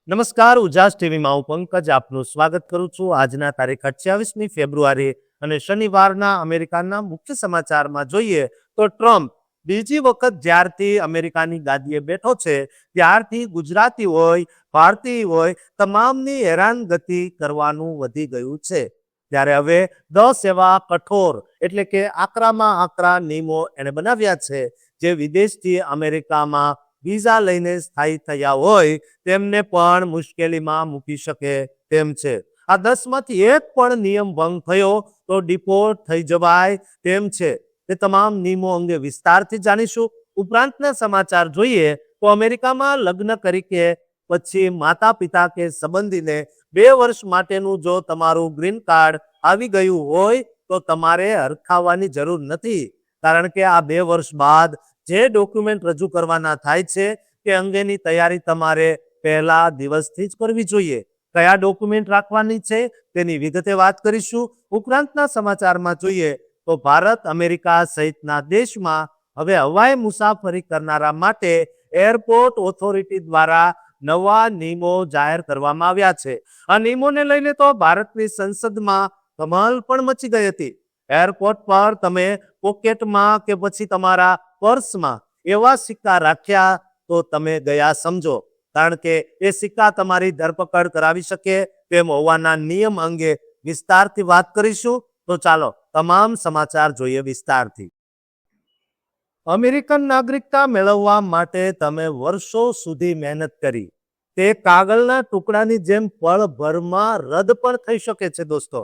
નમસ્કાર, ઉજાસ ટીવીમાં હું પંકજ આપનું સ્વાગત કરું છું. આજના તારીખ 28મી ફેબ્રુઆરી અને શનિવારના અમેરિકાના મુખ્ય સમાચારમાં જોઈએ તો ટ્રમ્પ બીજી વખત જ્યારથી અમેરિકાની ગાદીએ બેઠો છે ત્યારથી ગુજરાતી હોય, ભારતીય હોય, તમામની હેરાનગતિ કરવાનું વધી ગયું છે. ત્યારે હવે 10 એવા કઠોર એટલે કે આકરામાં આકરા નિયમો એને બનાવ્યા છે જે વિદેશથી અમેરિકામાં વિઝા લઈને સ્થાયી થયા હોય તેમને પણ મુશ્કેલીમાં મૂકી શકે તેમ છે. આ 10માંથી એક પણ નિયમ ભંગ થયો તો ડિપોર્ટ થઈ જવાય તેમ છે. તે તમામ નિયમો અંગે વિસ્તારથી જાણીશું. ઉપરાંતના સમાચાર જોઈએ તો અમેરિકામાં લગ્ન કરી કે પછી માતા પિતા કે સંબંધીને 2 વર્ષ માટેનું જો તમારું ગ્રીન કાર્ડ આવી ગયું હોય તો તમારે હરખાવવાની જરૂર નથી, કારણ કે આ 2 વર્ષ બાદ જે ડોક્યુમેન્ટ રજૂ કરવાના થાય છે તે અંગેની તૈયારી તમારે પહેલા દિવસથી જ કરવી જોઈએ. કયા ડોક્યુમેન્ટ રાખવાની છે તેની વિગતે વાત કરીશું. ઉપરાંતના સમાચારમાં જોઈએ તો ભારત, અમેરિકા સહિતના દેશમાં હવે હવાઈ મુસાફરી કરનારા માટે એરપોર્ટ ઓથોરિટી દ્વારા નવા નિયમો જાહેર કરવામાં આવ્યા છે. આ નિયમોને લઈને તો ભારતની સંસદમાં કમાલ પણ મચી ગઈ હતી. એરપોર્ટ પર તમે પોકેટમાં કે પછી તમારા પર્સમાં એવા સિક્કા રાખ્યા તો તમે ગયા સમજો, કારણ કે એ સિક્કા તમારી ધરપકડ કરાવી શકે તેમ હોવાના નિયમ અંગે વિસ્તારથી વાત કરીશું. તો ચાલો તમામ સમાચાર જોઈએ વિસ્તારથી. અમેરિકન નાગરિકતા મેળવવા માટે તમે વર્ષો સુધી મહેનત કરી તે કાગળના ટુકડાની જેમ પળભરમાં રદ પણ થઈ શકે છે. દોસ્તો,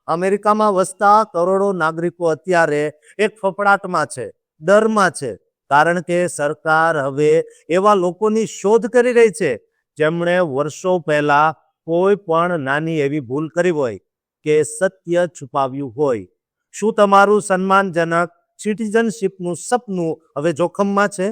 અમેરિકામાં વસતા કરોડો નાગરિકો અત્યારે એક ફફડાટમાં છે, ડરમાં છે, કારણ કે સરકાર હવે એવા લોકોની શોધ કરી રહી છે જેમણે વર્ષો પહેલા કોઈ પણ નાની એવી ભૂલ કરી હોય કે સત્ય છુપાવ્યું હોય. શું તમારું સન્માનજનક સિટીઝનશીપનું સપનું હવે જોખમમાં છે?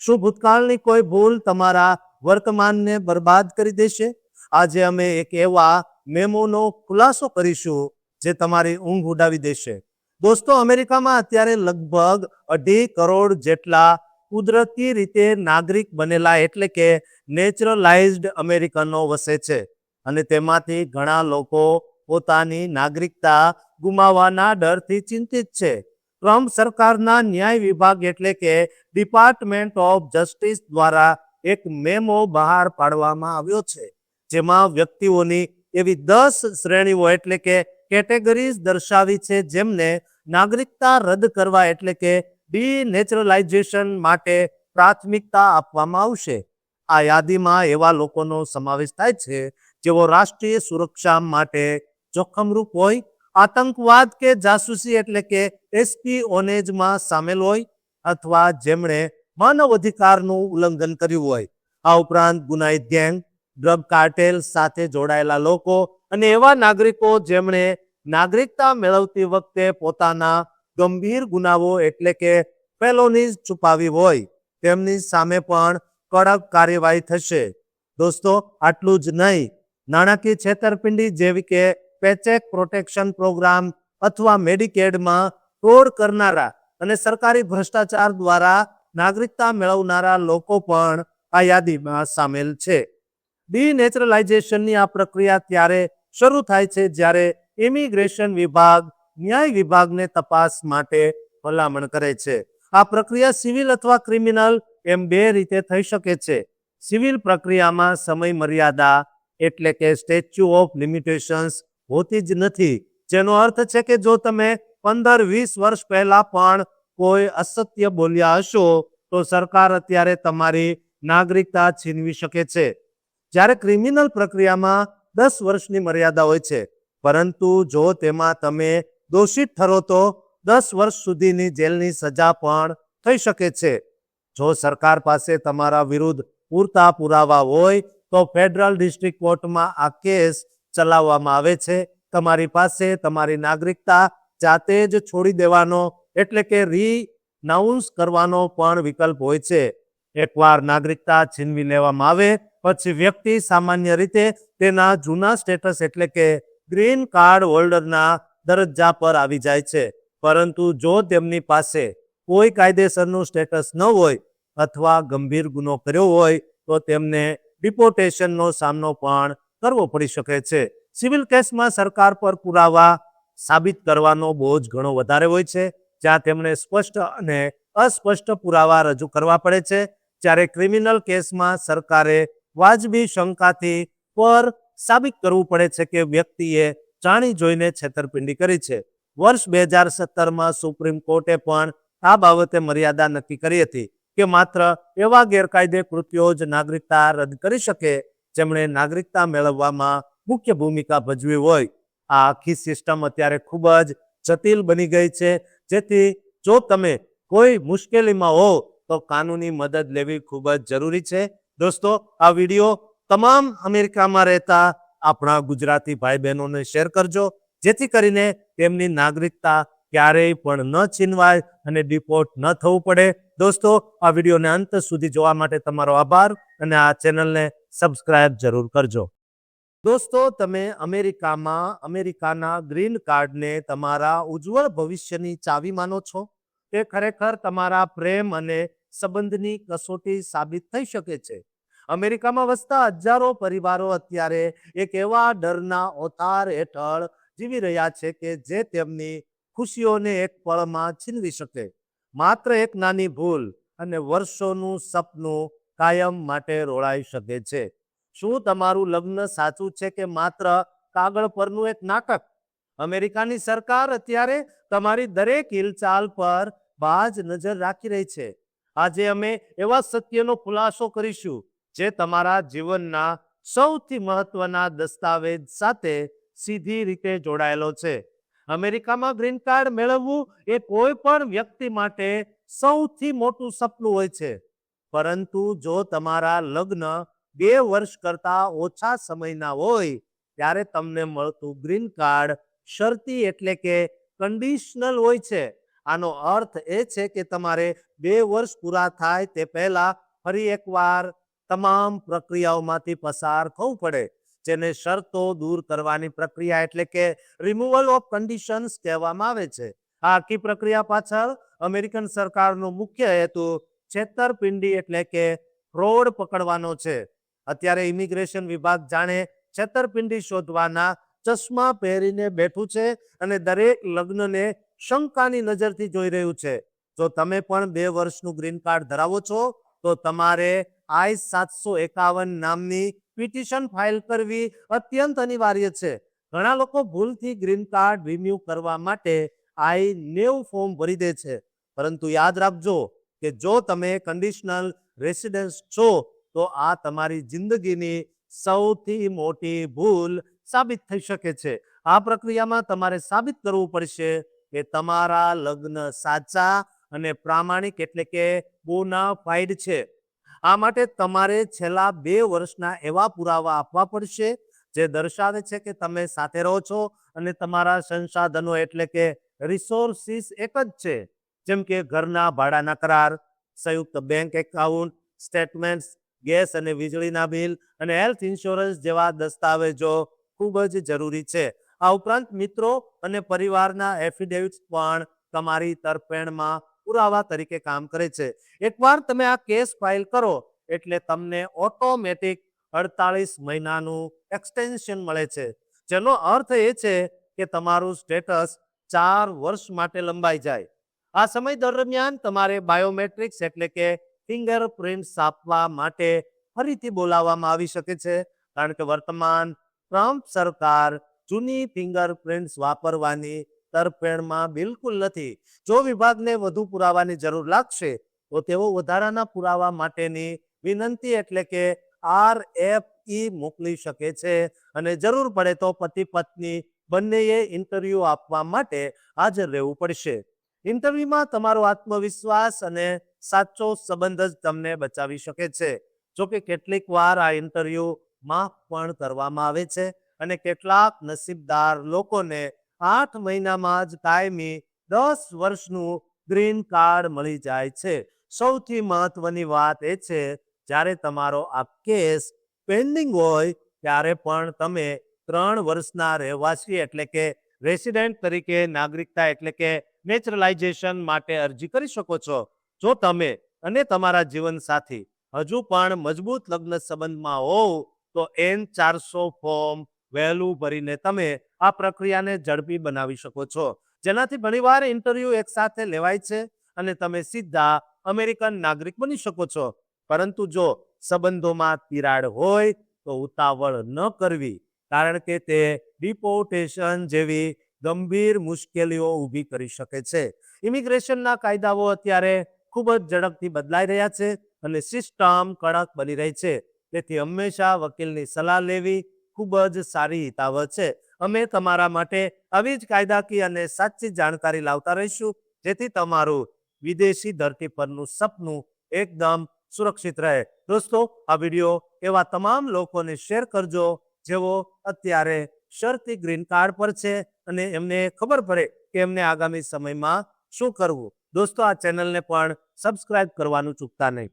શું ભૂતકાળની કોઈ ભૂલ તમારા વર્તમાનને બરબાદ કરી દેશે? આજે અમે એક એવા મેમોનો ખુલાસો કરીશું જે તમારી ઊંઘ ઉડાવી દેશે. દોસ્તો, અમેરિકામાં અત્યારે લગભગ 2.5 કરોડ જેટલા કુદરતી રીતે નાગરિક બનેલા એટલે કે નેચરલાઇઝ્ડ અમેરિકનો વસે છે અને તેમાંથી ઘણા લોકો પોતાની નાગરિકતા ગુમાવવાના ડરથી ચિંતિત છે. ટ્રમ્પ સરકારના ન્યાય વિભાગ એટલે કે ડિપાર્ટમેન્ટ ઓફ જસ્ટિસ દ્વારા એક મેમો બહાર પાડવામાં આવ્યો છે જેમાં વ્યક્તિઓની એવી 10 શ્રેણીઓ એટલે કે કેટેગરીઝ દર્શાવી છે જેમને નાગરિકતા રદ કરવા એટલે કે ડીનેચરલાઇઝેશન માટે પ્રાથમિકતા આપવામાં આવશે. આ યાદીમાં એવા લોકોનો સમાવેશ થાય છે જેઓ રાષ્ટ્રીય સુરક્ષા માટે જોખમરૂપ હોય, આતંકવાદ કે જાસૂસી એટલે કે એસ્પિયોનેજમાં સામેલ હોય અથવા જેમણે માનવ અધિકારનું ઉલ્લંઘન કર્યું હોય. આ ઉપરાંત ગુનાહિત ગેંગ, ડ્રગ કાર્ટેલ સાથે જોડાયેલા લોકો અને એવા નાગરિકો જેમણે નાગરિકતા મેળવતી વખતે પોતાના ગંભીર ગુનાઓ એટલે કે ફેલોનીઝ છુપાવી હોય તેમની સામે પણ કડક કાર્યવાહી થશે. દોસ્તો, આટલું જ નહીં, નાણાકીય છેતરપિંડી જેવી કે પેચેક પ્રોટેક્શન પ્રોગ્રામ અથવા મેડિકેડમાં ફ્રોડ કરનારા અને સરકારી ભ્રષ્ટાચાર દ્વારા નાગરિકતા મેળવનારા લોકો પણ આ યાદીમાં સામેલ છે. ડીનેચરલાઇઝેશનની આ પ્રક્રિયા ત્યારે શરૂ થાય છે જ્યારે ઇમિગ્રેશન વિભાગ ન્યાય વિભાગને તપાસ માટે ભલામણ કરે છે. આ પ્રક્રિયા સિવિલ અથવા ક્રિમિનલ એમ 2 રીતે થઈ શકે છે. સિવિલ પ્રક્રિયામાં સમય મર્યાદા એટલે કે સ્ટેચ્યુ ઓફ લિમિટેશન્સ હોતી જ નથી, જેનો અર્થ છે કે જો તમે 15-20 વર્ષ પહેલા પણ કોઈ અસત્ય બોલ્યા હશો તો સરકાર અત્યારે તમારી નાગરિકતા છીનવી શકે છે. જ્યારે ક્રિમિનલ પ્રક્રિયામાં 10 વર્ષની મર્યાદા હોય છે, પરંતુ જો તેમાં તમે દોષિત ઠરો તો 10 વર્ષ સુધીની જેલની સજા પણ થઈ શકે છે. જો સરકાર પાસે તમારા વિરુદ્ધ પૂરતા પુરાવા હોય તો ફેડરલ ડિસ્ટ્રિક્ટ કોર્ટમાં આ કેસ ચલાવવામાં આવે છે. તમારી પાસે તમારી નાગરિકતા જાતે જ છોડી દેવાનો એટલે કે રિનાઉન્સ કરવાનો પણ વિકલ્પ હોય છે. એકવાર નાગરિકતા છીનવી લેવામાં આવે પછી વ્યક્તિ સામાન્ય રીતે તેના જૂના સ્ટેટસ એટલે કે ગ્રીન કાર્ડ હોલ્ડરના દરજ્જા પર આવી જાય છે, પરંતુ જો તેમની પાસે કોઈ કાયદેસરનું સ્ટેટસ ન હોય અથવા ગંભીર ગુનો કર્યો હોય તો તેમને ડિપોર્ટેશનનો સામનો પણ કરવો પડી શકે છે. સિવિલ કેસમાં સરકાર પર પુરાવા સાબિત કરવાનો બોજ ઘણો વધારે હોય છે, જ્યાં તેમણે સ્પષ્ટ અને અસ્પષ્ટ પુરાવા રજૂ કરવા પડે છે. જ્યારે ક્રિમિનલ કેસમાં સરકારે વાજબી શંકાથી પર સાબિત કરવું પડે છે કે વ્યક્તિએ જાણી જોઈને છેતરપિંડી કરી છે. વર્ષ 2017માં સુપ્રીમ કોર્ટે પણ આ બાબતે મર્યાદા નક્કી કરી હતી કે માત્ર એવા ગેરકાયદે કૃત્યો જ નાગરિકતા રદ કરી શકે જેમણે નાગરિકતા મેળવવામાં મુખ્ય ભૂમિકા ભજવી હોય. આ આખી સિસ્ટમ અત્યારે ખૂબ જ જટિલ બની ગઈ છે, જેથી જો તમે કોઈ મુશ્કેલીમાં હો તો કાનૂની મદદ લેવી ખૂબ જ જરૂરી છે. દોસ્તો, આ વિડીયો તમામ અમેરિકામાં રહેતા આપણા ગુજરાતી ભાઈ બહેનોને શેર કરજો, જેથી કરીને તેમની નાગરિકતા ક્યારેય પણ ન છીનવાય અને ડિપોર્ટ ન થવું પડે. દોસ્તો, આ વિડીયોને અંત સુધી જોવા માટે તમારો આભાર અને આ ચેનલને સબસ્ક્રાઇબ જરૂર કરજો. દોસ્તો, તમે અમેરિકાના ગ્રીન કાર્ડને તમારા ઉજ્જવળ ભવિષ્યની ચાવી માનો છો? તે ખરેખર તમારા પ્રેમ અને સંબંધની કસોટી સાબિત થઈ શકે છે. અમેરિકામાં વસતા હજારો પરિવારો અત્યારે એક એવા ડરના ઓથાર હેઠળ જીવી રહ્યા છે કે જે તેમની ખુશીઓને એક પળમાં છીનવી શકે. માત્ર એક નાની ભૂલ અને વર્ષોનું સપનું કાયમ માટે રોળાઈ શકે છે. શું તમારું લગ્ન સાચું છે કે માત્ર કાગળ પરનું એક નાટક? અમેરિકાની સરકાર અત્યારે તમારી દરેક હિલચાલ પર બાજ નજર રાખી રહી છે. આજે અમે એવા સત્યનો ખુલાસો કરીશું જે તમારા જીવનના સૌથી મહત્વના દસ્તાવેજ સાથે સીધી રીતે જોડાયેલો છે. અમેરિકામાં ગ્રીન કાર્ડ મેળવવું એ કોઈ પણ વ્યક્તિ માટે સૌથી મોટું સપનું હોય છે. પરંતુ જો તમારા લગ્ન 2 વર્ષ કરતા ઓછા સમયના હોય ત્યારે તમને મળતું ગ્રીન કાર્ડ શરતી એટલે કે કન્ડિશનલ હોય છે. આનો અર્થ એ છે કે તમારે 2 વર્ષ પૂરા થાય તે પહેલા ફરી એકવાર તમામ પ્રક્રિયાઓમાંથી પસાર થવું પડે, જેને શરતો દૂર કરવાની પ્રક્રિયા એટલે કે રિમૂવલ ઓફ કન્ડિશન્સ કહેવામાં આવે છે. આ આખી પ્રક્રિયા પાછળ અમેરિકન સરકારનો મુખ્ય હેતુ છેતરપિંડી એટલે કે ફ્રોડ પકડવાનો છે. અત્યારે ઇમિગ્રેશન વિભાગ જાણે છેતરપિંડી શોધવાના ચશ્મા પહેરીને બેઠું છે અને દરેક લગ્નને શંકાની નજરથી જોઈ રહ્યું છે. જો તમે પણ 2 વર્ષનું ગ્રીન કાર્ડ ધરાવો છો તો તમારે I-751 નામની પિટિશન ફાઇલ કરવી અત્યંત અનિવાર્ય છે. ઘણા લોકો ભૂલથી ગ્રીન કાર્ડ રિન્યૂ કરવા માટે I-90 ફોર્મ ભરી દે છે, પરંતુ યાદ રાખજો કે જો તમે કન્ડિશનલ રેસિડેન્સ છો તો આ તમારી જિંદગીની સૌથી મોટી ભૂલ સાબિત થઈ શકે છે. આ પ્રક્રિયામાં તમારે સાબિત કરવું પડશે કે તમારા લગ્ન સાચા અને પ્રામાણિક એટલે કે બોનાફાઇડ છે. આ માટે તમારે છેલ્લા 2 વર્ષના એવા પુરાવા આપવા પડશે જે દર્શાવે છે કે તમે સાથે રહો છો અને તમારા સંસાધનો એટલે કે રિસોર્સિસ એક જ છે, જેમ કે ઘરના ભાડાના કરાર, સંયુક્ત બેંક એકાઉન્ટ સ્ટેટમેન્ટ્સ, ગેસ અને વીજળીના બિલ અને હેલ્થ ઇન્સ્યોરન્સ જેવા દસ્તાવેજો ખૂબ જ જરૂરી છે. આ ઉપરાંત મિત્રો અને પરિવારના એફિડેવિટ્સ પણ તમારી તરફેણમાં પુરાવા તરીકે કામ કરે છે. એકવાર તમે આ કેસ ફાઇલ કરો એટલે તમને ઓટોમેટિક 48 મહિનાનું એક્સટેન્શન મળે છે, જેનો અર્થ એ છે કે તમારું સ્ટેટસ 4 વર્ષ માટે લંબાઈ જાય. આ સમય દરમિયાન તમારે બાયોમેટ્રિક્સ એટલે કે ફિંગરપ્રિન્ટ્સ આપવા માટે ફરીથી બોલાવવામાં આવી શકે છે, કારણ કે વર્તમાન ટ્રમ્પ સરકાર જૂની ફિંગરપ્રિન્ટ્સ વાપરવાની તરફેણમાં બિલકુલ નથી. જો વિભાગને વધુ પુરાવાની જરૂર લાગશે તો તેઓ વધારાના પુરાવા માટેની વિનંતી એટલે કે RFE મોકલી શકે છે અને જરૂર પડે તો પતિ પત્ની બંનેએ ઇન્ટરવ્યૂ આપવા માટે હાજર રહેવું પડશે. ઇન્ટરવ્યુમાં તમારો આત્મવિશ્વાસ અને સાચો સંબંધ જ તમને બચાવી શકે છે. જોકે કેટલીક વાર આ ઇન્ટરવ્યૂ માફ પણ કરવામાં આવે છે અને કેટલાક નસીબદાર લોકોને 8 મહિનામાં જ કાયમી 10 વર્ષનું ગ્રીન કાર્ડ મળી જાય છે. સૌથી મહત્વની વાત એ છે જ્યારે તમારો આ કેસ પેન્ડિંગ હોય ત્યારે પણ તમે 3 વર્ષના રહેવાસી એટલે કે રેસિડેન્ટ તરીકે નાગરિકતા એટલે કે નેચરલાઇઝેશન માટે અરજી કરી શકો છો. જો તમે અને તમારા જીવનસાથી હજુ પણ મજબૂત લગ્ન સંબંધમાં હોવ તો N400 ફોર્મ વહેલું ભરીને તમે આ પ્રક્રિયાને ઝડપી બનાવી શકો છો, જેનાથી ઘણીવાર ઇન્ટરવ્યુ એકસાથે લેવાય છે અને તમે સીધા અમેરિકન નાગરિક બની શકો છો. પરંતુ જો સંબંધોમાં તિરાડ હોય તો ઉતાવળ ન કરવી, કારણ કે તે ડિપોર્ટેશન જેવી ગંભીર મુશ્કેલીઓ ઊભી કરી શકે છે. ઇમિગ્રેશનના કાયદાઓ અત્યારે ખૂબ જ ઝડપથી બદલાઈ રહ્યા છે અને સિસ્ટમ કડક બની રહી છે. તેથી હંમેશા વકીલની સલાહ લેવી ખૂબ જ સારી હિતાવહ છે. અમે તમારા માટે આવી જ કાયદાકીય અને સાચી જાણકારી લાવતા રહીશું, જેથી તમારું વિદેશી ધરતી પરનું સપનું એકદમ સુરક્ષિત રહે. દોસ્તો, આ વિડીયો એવા તમામ લોકોને શેર કરજો જેઓ અત્યારે શરતી ગ્રીન કાર્ડ પર છે અને એમને ખબર પડે કે એમને આગામી સમયમાં શું કરવું. દોસ્તો, આ ચેનલને પણ સબસ્ક્રાઇબ કરવાનું ચૂકતા નહીં.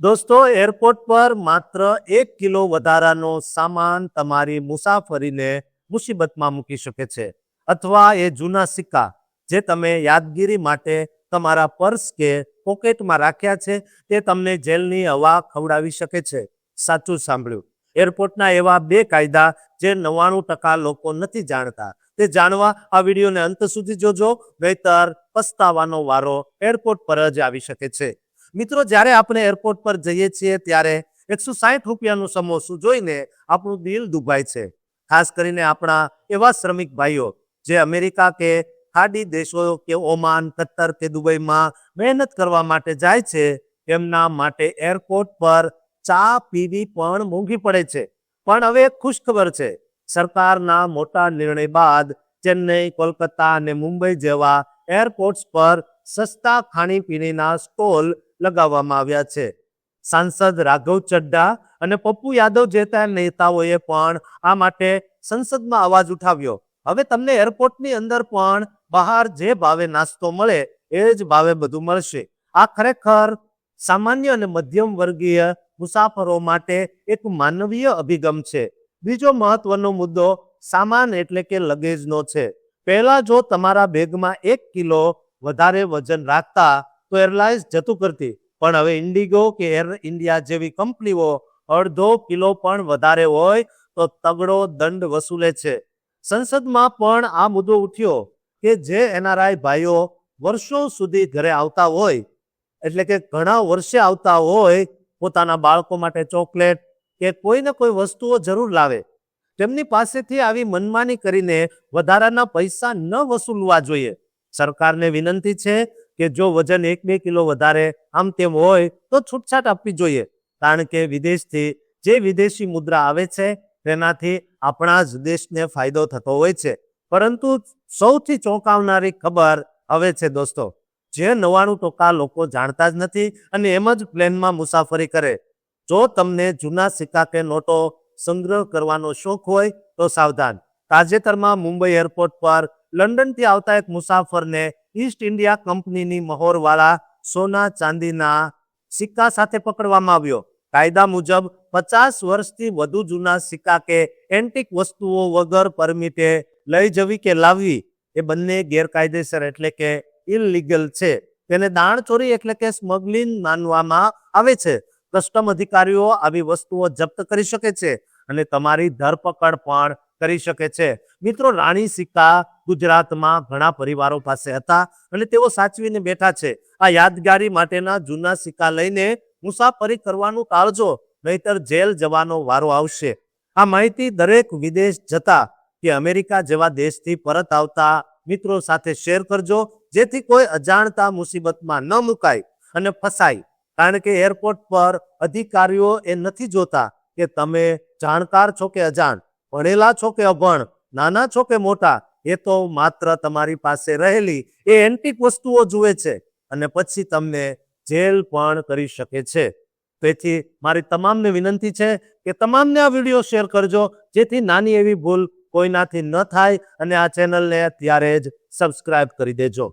દોસ્તો, એરપોર્ટ પર માત્ર 1 કિલો વધારાનો સામાન તમારી મુસાફરીને મુસીબતમાં મૂકી શકે છે, અથવા એ જૂના સિક્કા જે તમે યાદગીરી માટે તમારા પર્સ કે પોકેટમાં રાખ્યા છે તે તમને જેલની હવા ખવડાવી શકે છે. સાચું સાંભળ્યું. એરપોર્ટના એવા 2 કાયદા જે 99% લોકો નથી જાણતા, તે જાણવા આ વિડીયોને અંત સુધી જોજો, નહીતર પસ્તાવાનો વારો એરપોર્ટ પર જ આવી શકે છે. મિત્રો, જ્યારે આપણે એરપોર્ટ પર જઈએ છીએ ત્યારે 160 રૂપિયાનું સમોસું જોઈને આપણું દિલ દુભાય છે. ખાસ કરીને આપણા એવા શ્રમિક ભાઈઓ જે અમેરિકા કે ખાડી દેશો કે ઓમાન, કતર કે દુબઈમાં મહેનત કરવા માટે જાય છે, એમના માટે એરપોર્ટ પર ચા પીવી પણ મોંઘી પડે છે. પણ હવે એક ખુશખબર છે. સરકારના મોટા નિર્ણય બાદ ચેન્નઈ, કોલકાતા અને મુંબઈ જેવા એરપોર્ટ્સ પર સસ્તા ખાણીપીણીના સ્ટોલ લગાવવામાં આવ્યા છે. સાંસદ રાઘવ ચડ્ઢા અને પપ્પુ યાદવ જેવા નેતાઓએ પણ આ માટે સંસદમાં અવાજ ઉઠાવ્યો. હવે તમને એરપોર્ટની અંદર પણ બહાર જે ભાવે નાસ્તો મળે એ જ ભાવે બધું મળશે. આ ખરેખર સામાન્ય અને મધ્યમ વર્ગીય મુસાફરો માટે એક માનવીય અભિગમ છે. બીજો મહત્વનો મુદ્દો સામાન એટલે કે લગેજનો છે. પહેલા જો તમારા બેગમાં 1 કિલો વધારે વજન રાખતા તો એરલાઇન્સ જતું કરતી, પણ હવે ઇન્ડિગો કે એર ઇન્ડિયા જેવી કંપનીઓ અડધો કિલો પણ વધારે હોય તો તગડો દંડ વસૂલે છે. સંસદમાં પણ આ મુદ્દો ઉઠ્યો કે જે NRI ભાઈઓ વર્ષો સુધી ઘરે આવતા હોય, એટલે કે ઘણા વર્ષે આવતા હોય, પોતાના બાળકો માટે ચોકલેટ કે કોઈ ને કોઈ વસ્તુઓ જરૂર લાવે, તેમની પાસેથી આવી મનમાની કરીને વધારાના પૈસા ન વસૂલવા જોઈએ. સરકારને વિનંતી છે કે જો વજન 1-2 કિલો વધારે આમ તેમ હોય તો છૂટછાટ આપવી જોઈએ, કારણ કે વિદેશથી જે વિદેશી મુદ્રા આવે છે તેનાથી આપણા જ દેશને ફાયદો થતો હોય છે. પરંતુ સૌથી ચોંકાવનારી ખબર હવે છે દોસ્તો, જે 99% લોકો જાણતા જ નથી અને એમ જ પ્લેનમાં મુસાફરી કરે. જો તમને જૂના સિક્કા કે નોટો સંગ્રહ કરવાનો શોખ હોય તો સાવધાન. તાજેતરમાં મુંબઈ એરપોર્ટ પર લંડનથી આવતા એક મુસાફરને ઈસ્ટ ઇન્ડિયા કંપનીની મહોરવાળા સોના ચાંદીના સિક્કા સાથે પકડવામાં આવ્યો. કાયદા મુજબ 50 વર્ષથી વધુ જૂના સિક્કા કે એન્ટિક વસ્તુઓ વગર પરમિટે લઈ જવી કે લાવવી એ બંને ગેરકાયદેસર એટલે કે ઇલીગલ છે. તેને દાણચોરી એટલે કે સ્મગલિંગ માનવામાં આવે છે. કસ્ટમ અધિકારીઓ આવી વસ્તુઓ જપ્ત કરી શકે છે અને તમારી ધરપકડ પણ કરી શકે છે. મિત્રો, રાણી સિક્કા ગુજરાતમાં ઘણા પરિવારો પાસે હતા અને તેઓ સાચવીને બેઠા છે. આ યાદગારી માટેના જૂના સિક્કા લઈને મુસાફરી કરવાનું ટાળજો, નહીતર જેલ જવાનો વારો આવશે. આ માહિતી દરેક વિદેશ જતા કે અમેરિકા જેવા દેશથી પરત આવતા મિત્રો સાથે શેર કરજો, જેથી કોઈ અજાણતા મુસીબતમાં ન મુકાય અને ફસાય. કારણ કે એરપોર્ટ પર અધિકારીઓ એ નથી જોતા કે તમે જાણકાર છો કે અજાણ, ભણેલા છો કે અભણ, નાના છો કે મોટા. એ તો માત્ર તમારી પાસે રહેલી એ એન્ટિક વસ્તુઓ જુએ છે અને પછી તમને જેલ પણ કરી શકે છે. તેથી મારી તમામને વિનંતી છે કે તમામને આ વિડીયો શેર કરજો, જેથી નાની એવી ભૂલ કોઈનાથી ન થાય અને આ ચેનલને ત્યારે જ સબસ્ક્રાઇબ કરી દેજો.